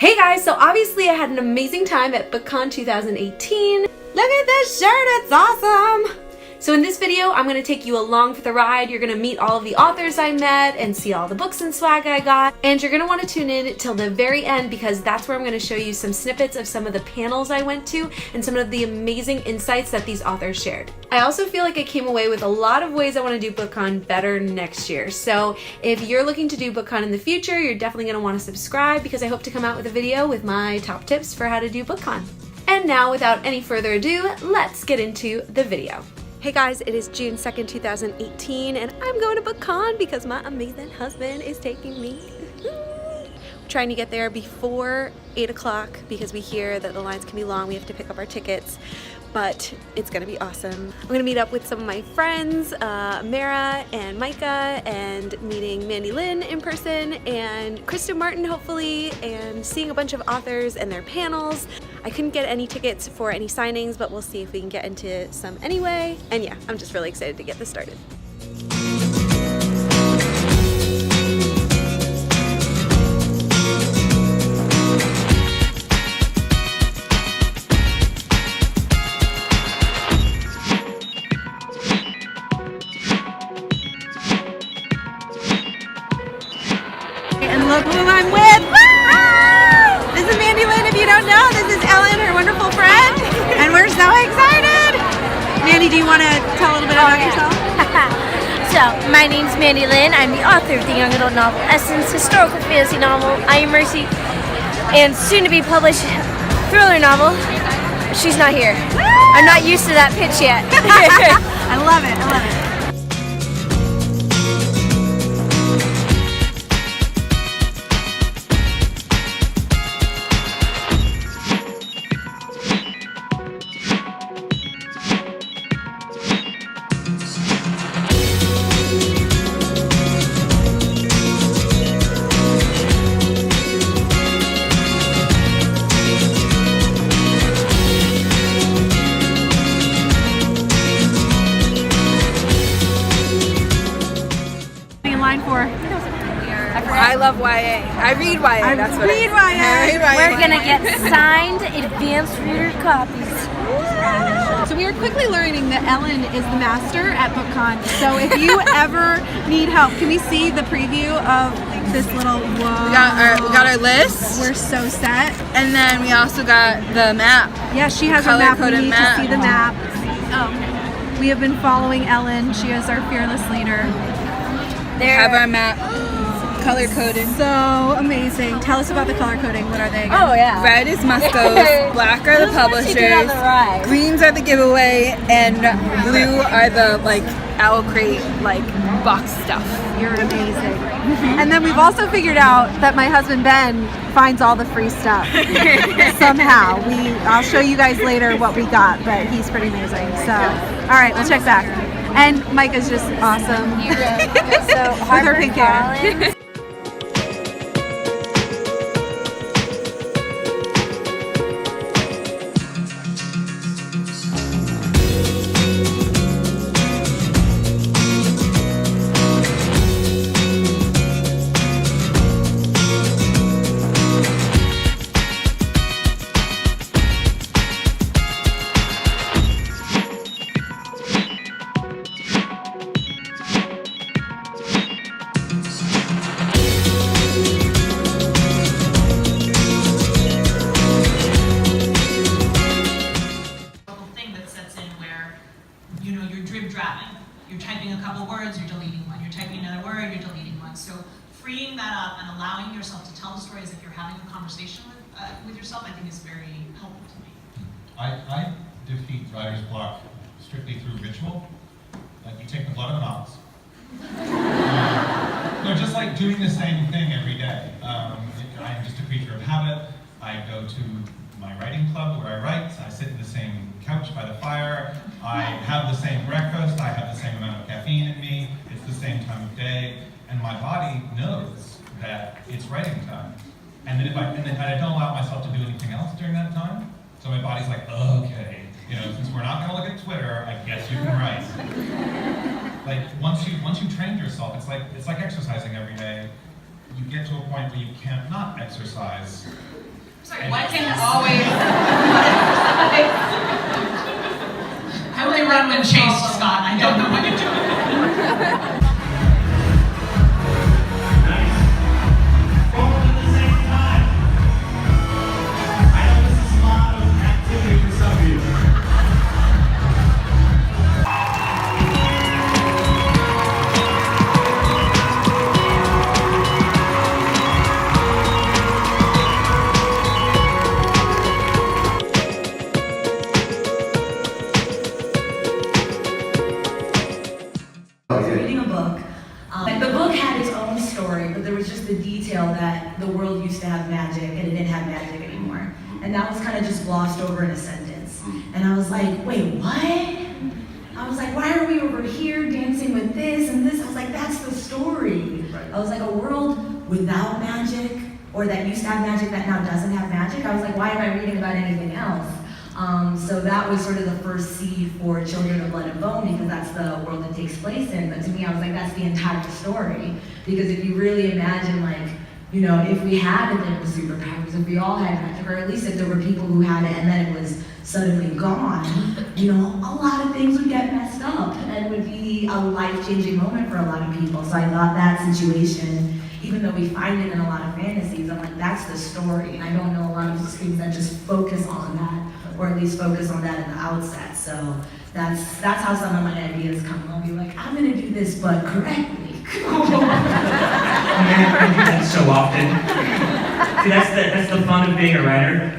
Hey guys, so obviously I had an amazing time at BookCon 2018. Look at this shirt, it's awesome! So in this video, I'm going to take you along for the ride. You're going to meet all of the authors I met and see all the books and swag I got. And you're going to want to tune in till the very end because that's where I'm going to show you some snippets of some of the panels I went to and some of the amazing insights that these authors shared. I also feel like I came away with a lot of ways I want to do BookCon better next year. So if you're looking to do BookCon in the future, you're definitely going to want to subscribe because I hope to come out with a video with my top tips for how to do BookCon. And now, without any further ado, let's get into the video. Hey guys, it is June 2nd, 2018, and I'm going to BookCon because my amazing husband is taking me. I'm trying to get there before 8 o'clock because we hear that the lines can be long. We have to pick up our tickets, but it's gonna be awesome. I'm gonna meet up with some of my friends, Mara and Micah, and meeting Mandy Lynn in person, and Kristen Martin hopefully, and seeing a bunch of authors and their panels. I couldn't get any tickets for any signings, but we'll see if we can get into some anyway. And yeah, I'm just really excited to get this started. And look who I'm with! This is Mandy Lynn, if you don't know. This is Ellen, her wonderful friend, and we're so excited! Mandy, do you want to tell a little bit about yourself? So, my name's Mandy Lynn. I'm the author of the young adult novel Essence, historical fantasy novel I Am Mercy, and soon-to-be published thriller novel She's Not Here. I'm not used to that pitch yet. I love it, I love it. I love YA. I read YA. That's what read YA. We're gonna get signed advanced reader copies. So we are quickly learning that Ellen is the master at BookCon. So if you ever need help, can we see the preview of this little? Whoa. We got our list. We're so set. And then we also got the map. Yeah, she has a map. We Color-coded need map. to see the map. We have been following Ellen. She is our fearless leader. We have our map color coded. So amazing. Tell us about the color coding. What are they again? Oh yeah. Red is Musco's, black are the publishers, greens are the giveaway, and blue are the owl crate box stuff. You're amazing. And then we've also figured out that my husband Ben finds all the free stuff somehow. I'll show you guys later what we got, but he's pretty amazing. So, all right, let's check back. And Micah's just awesome. So with her pink hair. You're typing a couple words, you're deleting one. You're typing another word, you're deleting one. So freeing that up and allowing yourself to tell the story as if you're having a conversation with yourself, I think is very helpful to me. I defeat writer's block strictly through ritual. Like you take the blood of an ox. No, just like doing the same thing every day. I'm just a creature of habit. I go to my writing club where I write. I sit in the same couch by the fire. I have the same breakfast. I have the same amount of caffeine in me. It's the same time of day, and my body knows that it's writing time. And then I don't allow myself to do anything else during that time. So my body's like, okay, since we're not gonna look at Twitter, I guess you can write. Like once you trained yourself, it's like exercising every day. You get to a point where you can't not exercise. What can always... I only run when chased, Scott. I don't know what you're doing. The book had its own story, but there was just the detail that the world used to have magic and it didn't have magic anymore. And that was kind of just glossed over in a sentence. And I was like, wait, what? I was like, why are we over here dancing with this and this? I was like, that's the story. I was like, a world without magic, or that used to have magic that now doesn't have magic. I was like, why am I reading about anything else? So that was sort of the first seed for Children of Blood and Bone, because that's the world it takes place in. But to me, I was like, that's the entire story. Because if you really imagine, like, you know, if we had a thing with superpowers, if we all had magic, or at least if there were people who had it and then it was suddenly gone, you know, a lot of things would get messed up and it would be a life-changing moment for a lot of people. So I thought that situation, even though we find it in a lot of fantasies, I'm like, that's the story. And I don't know a lot of things that just focus on that, or at least focus on that at the outset. So that's how some of my ideas come. I'll be like, I'm gonna do this, but correctly. I do that so often. See, that's the fun of being a writer.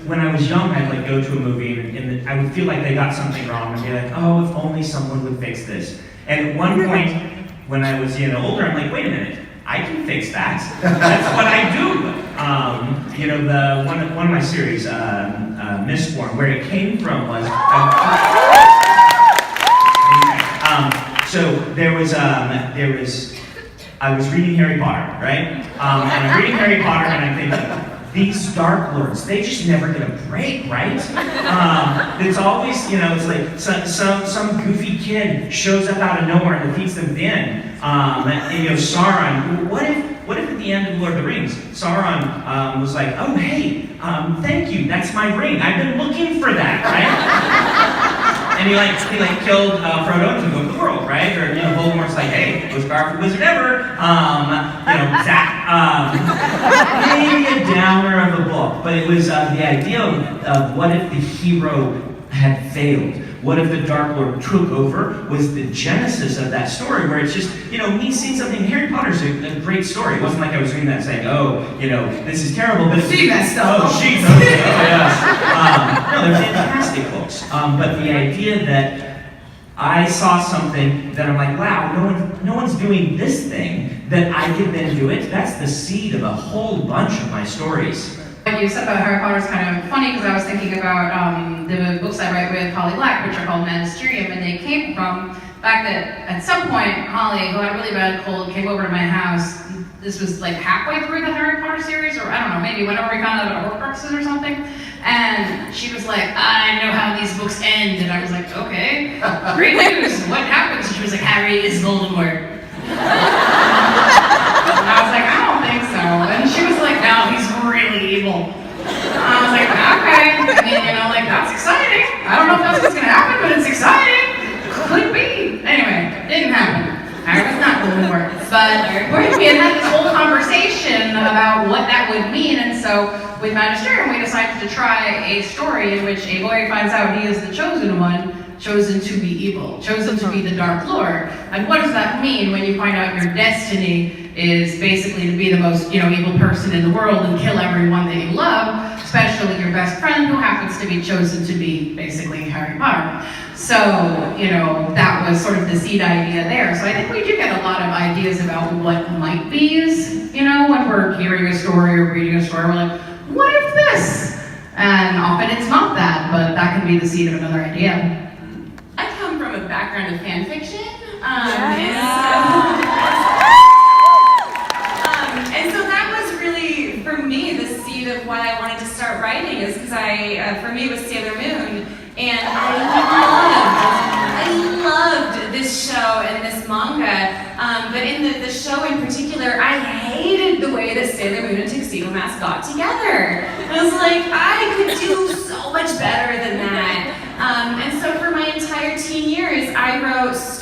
When I was young, I'd like go to a movie and I would feel like they got something wrong and be like, oh, if only someone would fix this. And at one point, when I was older, I'm like, wait a minute, I can fix that. That's what I do. You know, one of my series, Mistborn, where it came from was. So I was reading Harry Potter, right? And I'm reading Harry Potter and I'm thinking, these Dark Lords, they just never get a break, right? It's always, you know, it's like some goofy kid shows up out of nowhere and defeats them then. And you know, Sauron, what if at the end of Lord of the Rings, Sauron was like, oh hey, thank you, that's my ring. I've been looking for that, right? And he killed Frodo to go to the world, right? Or, you know, Voldemort's like, hey, most powerful wizard ever. You know, Zach. Maybe a downer of a book, but it was the idea of what if the hero had failed? What if the Dark Lord took over? Was the genesis of that story, where it's just, you know, me seeing something. Harry Potter's a great story. It wasn't like I was reading that saying, oh, you know, this is terrible, but she messed up. Oh, she messed up. Yes. No, they're fantastic books. But the idea that I saw something that I'm like, wow, no one's doing this thing, that I can then do it. That's the seed of a whole bunch of my stories. What you said about Harry Potter is kind of funny, because I was thinking about the books I write with Holly Black, which are called Magisterium, and they came from the fact that at some point Holly, who had a really bad cold, came over to my house. This was like halfway through the Harry Potter series, or I don't know, maybe whenever we found out about Horcruxes or something. And she was like, I know how these books end. And I was like, okay, great news. What happens? And she was like, Harry is Voldemort. And I was like, I don't think so. And she was like, no, he's really evil. I was like, okay. I mean, you know, like, that's exciting. I don't know if that's what's going to happen, but it's exciting. Could be. Anyway, didn't happen. Harry was not Voldemort. But we had this whole conversation about what that would mean, and so with Magisterium, we decided to try a story in which a boy finds out he is the chosen one, chosen to be evil, chosen to be the Dark Lord. And what does that mean when you find out your destiny is basically to be the most, you know, evil person in the world and kill everyone that you love, especially your best friend, who happens to be chosen to be basically Harry Potter. So, you know, that was sort of the seed idea there. So I think we do get a lot of ideas about what might be's, you know, when we're hearing a story or reading a story, we're like, what if this? And often it's not that, but that can be the seed of another idea. I come from a background of fan fiction. And so that was really, for me, the seed of why I wanted to start writing, is because for me, it was Sailor Moon. And I loved this show and this manga, but in the show in particular, I hated the way that Sailor Moon and Tuxedo Mask got together. I was like,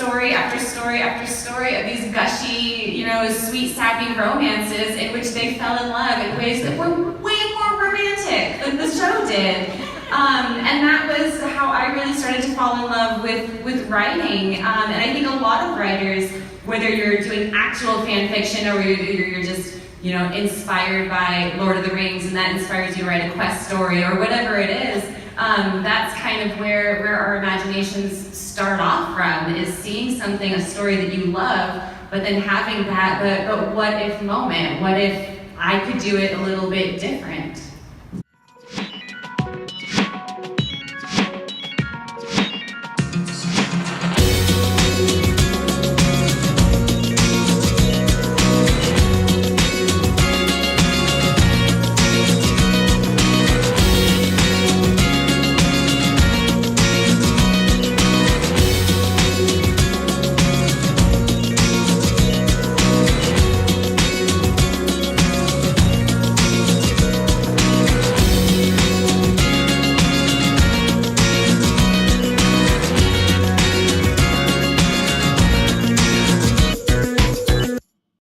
story after story after story of these gushy, you know, sweet, sappy romances in which they fell in love in ways that were way more romantic than the show did. And that was how I really started to fall in love with writing. And I think a lot of writers, whether you're doing actual fan fiction or you're just, you know, inspired by Lord of the Rings and that inspires you to write a quest story or whatever it is, that's kind of where our imaginations start off from, is seeing something, a story that you love, but then having that, but what if moment? What if I could do it a little bit different?